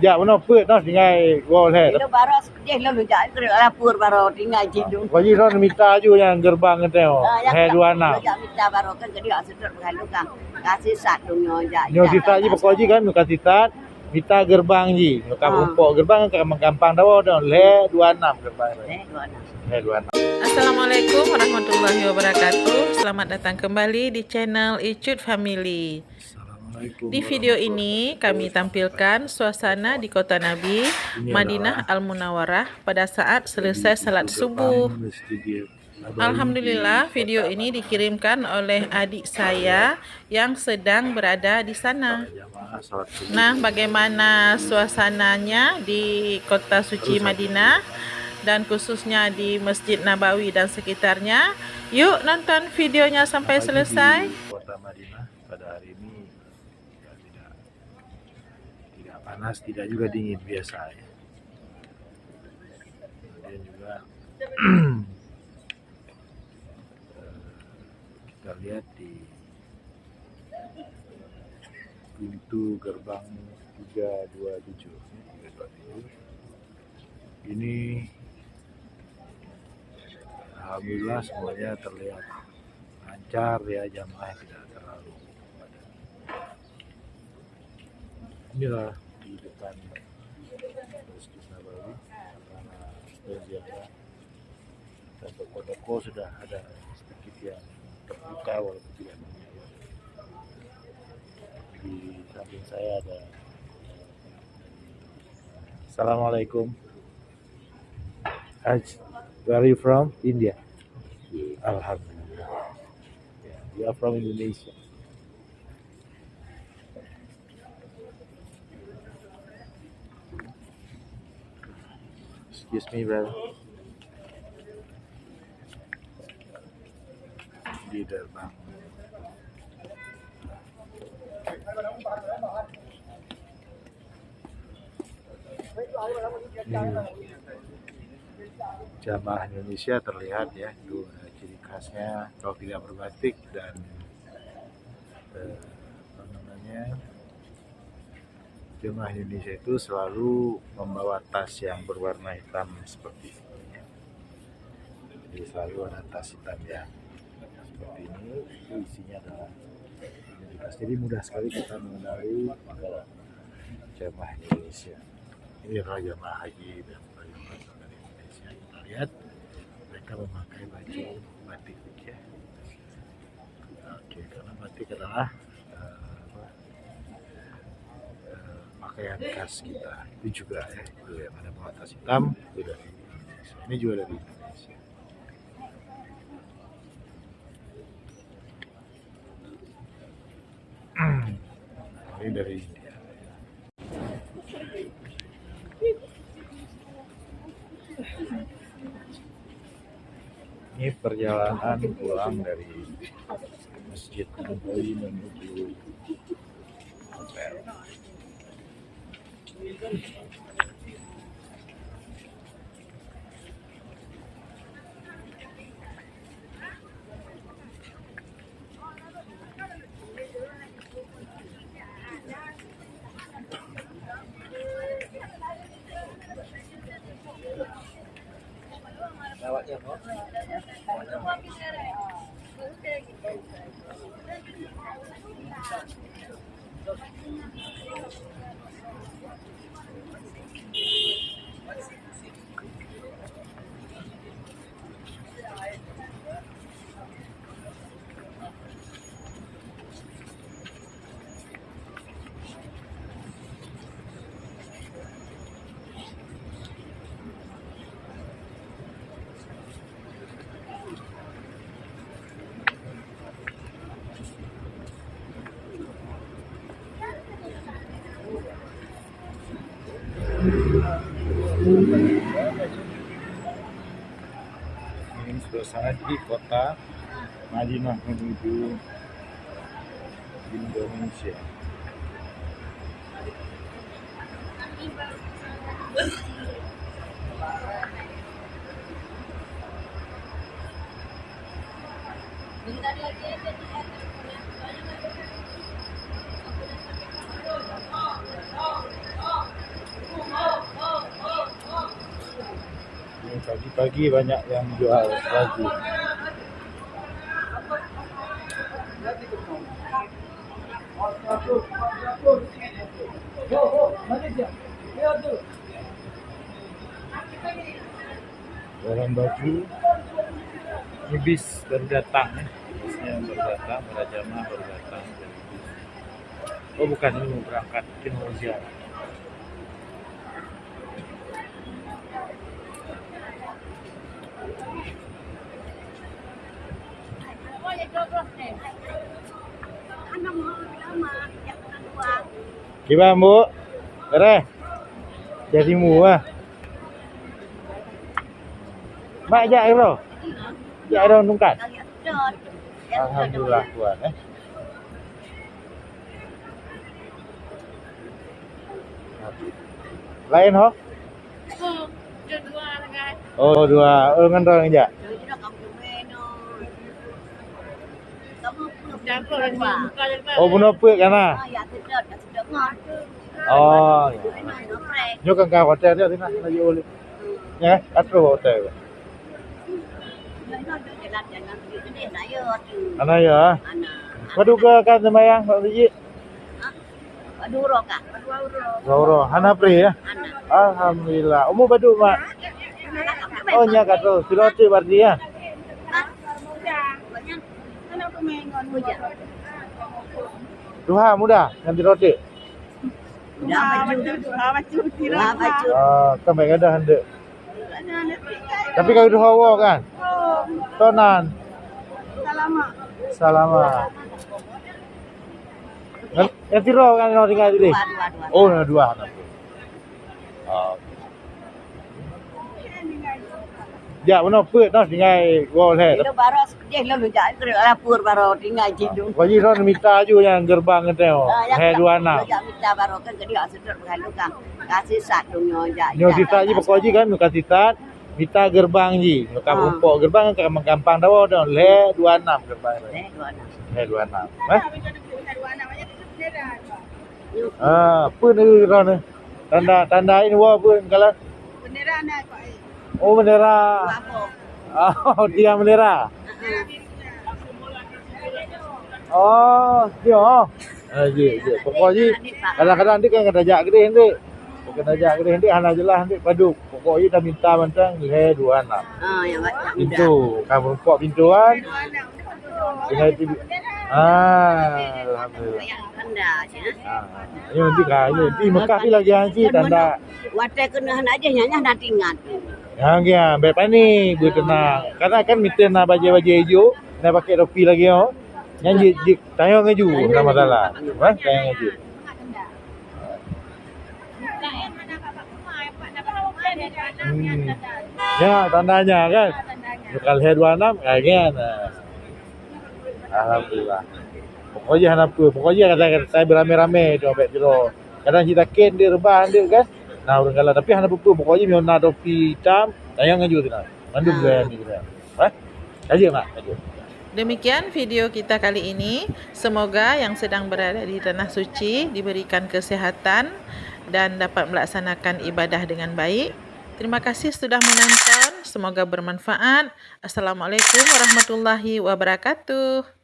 Ya, mana put dah tinggal wall head. Dia baru dia lalu jadi lapor baru tinggal jidu. Bagi orang minta ju yang gerbang itu, head 26. Ya minta baru kan jadi asal berhalu kan. Kasih sat dunia aja. Nyo sita ji pokok ji kan muka sita minta gerbang ji. Muka pokok gerbang kan gampang dah dah le 26 gerbang. Le 26. Assalamualaikum warahmatullahi wabarakatuh. Selamat datang kembali di channel Icut Family. Di video ini kami tampilkan suasana di kota Nabi, Madinah Al-Munawwarah pada saat selesai salat subuh. Alhamdulillah video ini dikirimkan oleh adik saya yang sedang berada di sana. Nah, bagaimana suasananya di kota suci Madinah dan khususnya di Masjid Nabawi dan sekitarnya? Yuk nonton videonya sampai selesai. Kota Madinah pada hari ini tidak panas, tidak juga dingin, biasa ya. Kemudian juga kita lihat di pintu gerbang 327 ini alhamdulillah semuanya terlihat lancar ya, jamaah tidak terlalu padat. Inilah di depan Masjid Nabawi para penziarah dan toko-toko sudah ada sedikit yang terbuka walaupun tidak banyak. Di samping saya ada Assalamualaikum. Where are you from? India. Alhamdulillah. Yeah, you are from Indonesia. Excuse me, brother. Di gerbang. Jamaah Indonesia terlihat ya, itu ciri khasnya kalau tidak berbatik dan jamaah Indonesia itu selalu membawa tas yang berwarna hitam seperti ini. Jadi selalu ada tas hitam yang seperti ini, itu isinya adalah identitas. Jadi mudah sekali kita mengenali jamaah Indonesia. Ini adalah jamaah haji dan jamaah dari Indonesia. Kita lihat mereka memakai baju batik ya. Oke, karena batik adalah pakaian khas kita. Itu juga ya, itu yang ada bawa tas hitam itu dari Indonesia. Ini juga dari Indonesia. Ini dari India. Ini perjalanan pulang dari Masjid Nabawi menuju hotel. Ini suasana di kota Madinah menuju Indonesia. Pagi-pagi banyak yang jual baju. Jualan baju. Ini bis baru datang ya. Bisnya baru datang, Merajamah baru datang. Oh bukan, ini mau berangkat ke Malaysia. Gimana Bu? Kere? Jadi muah. Mak jak iro. Jak iro nungkat. Alhamdulillah kuat Lain ho? Oh, dua. Oh, ngan orang aja. Oh, bunuh apa kana? Oh, ya. Nyo kan ka hotel dia tina lagi oleh. Ya, atro hotel. Ana ya. Padu ke kan semayang Pak Biji? Paduro kak. Gauro, hana pri ya. Alhamdulillah. Umur padu mak. Oh, nya katro, pilote berarti ya. Duha muda nganti roti. Kan baik ada hande. Tapi kalau duha wo kan. Tonan. Salama. Nganti ro kan no tinggal di. Oh, dua. Oh. Ya, mana put dah tinggal wo le. Lo baru dia lo lunjak ke lapor baru tinggal jidung. Wajib ron minta ju yang gerbang ngenteo. He 26. Lo minta baru kan ke dia sedot berhalu kan. Kasih sat dong nyoja. Nyo sita ji pokok ji kan muka sita minta gerbang ji. Muka umpok gerbang kan gampang dawo dah le 26 gerbang. Le 26. Pun ni ron. Tanda ini wo pun kalau Bendera nak kau. oh bendera. Oh, dia bendera. Oh, dia. Je. Pokoknya kadang-kadang dia kan kena jak gede nanti. Kena jak gede nanti hana jelas nanti padu. Pokoknya dah minta bantang le 26. Yang banyak. Pintu, kamu rumpok pintuan. Tinggal itu. Alhamdulillah. Yang tanda je. Ini nanti kaya. Di Mekah ni lagi haji tanda. Watai kena aja nyanya nanti ingat. Yang ya, baik ni, bertenang. Karena kan miten nak baju hijau, nak pakai topi lagi oh. Yang tayang ngaju, tak masalah. Tayang ngaju. Ya, tandanya kan. Kalau H26 kan. Alhamdulillah. Pokoknya apa? Pokoknya kata saya beramai-ramai coba jero. Kadang kita ken dia rebah dia kan. Nah, orang kala tapi hana buku pokoknya miona topi hitam, tayang ngaju tina. Mandum gaya ni kita. Aja mak, aja. Demikian video kita kali ini. Semoga yang sedang berada di tanah suci diberikan kesehatan dan dapat melaksanakan ibadah dengan baik. Terima kasih sudah menonton. Semoga bermanfaat. Assalamualaikum warahmatullahi wabarakatuh.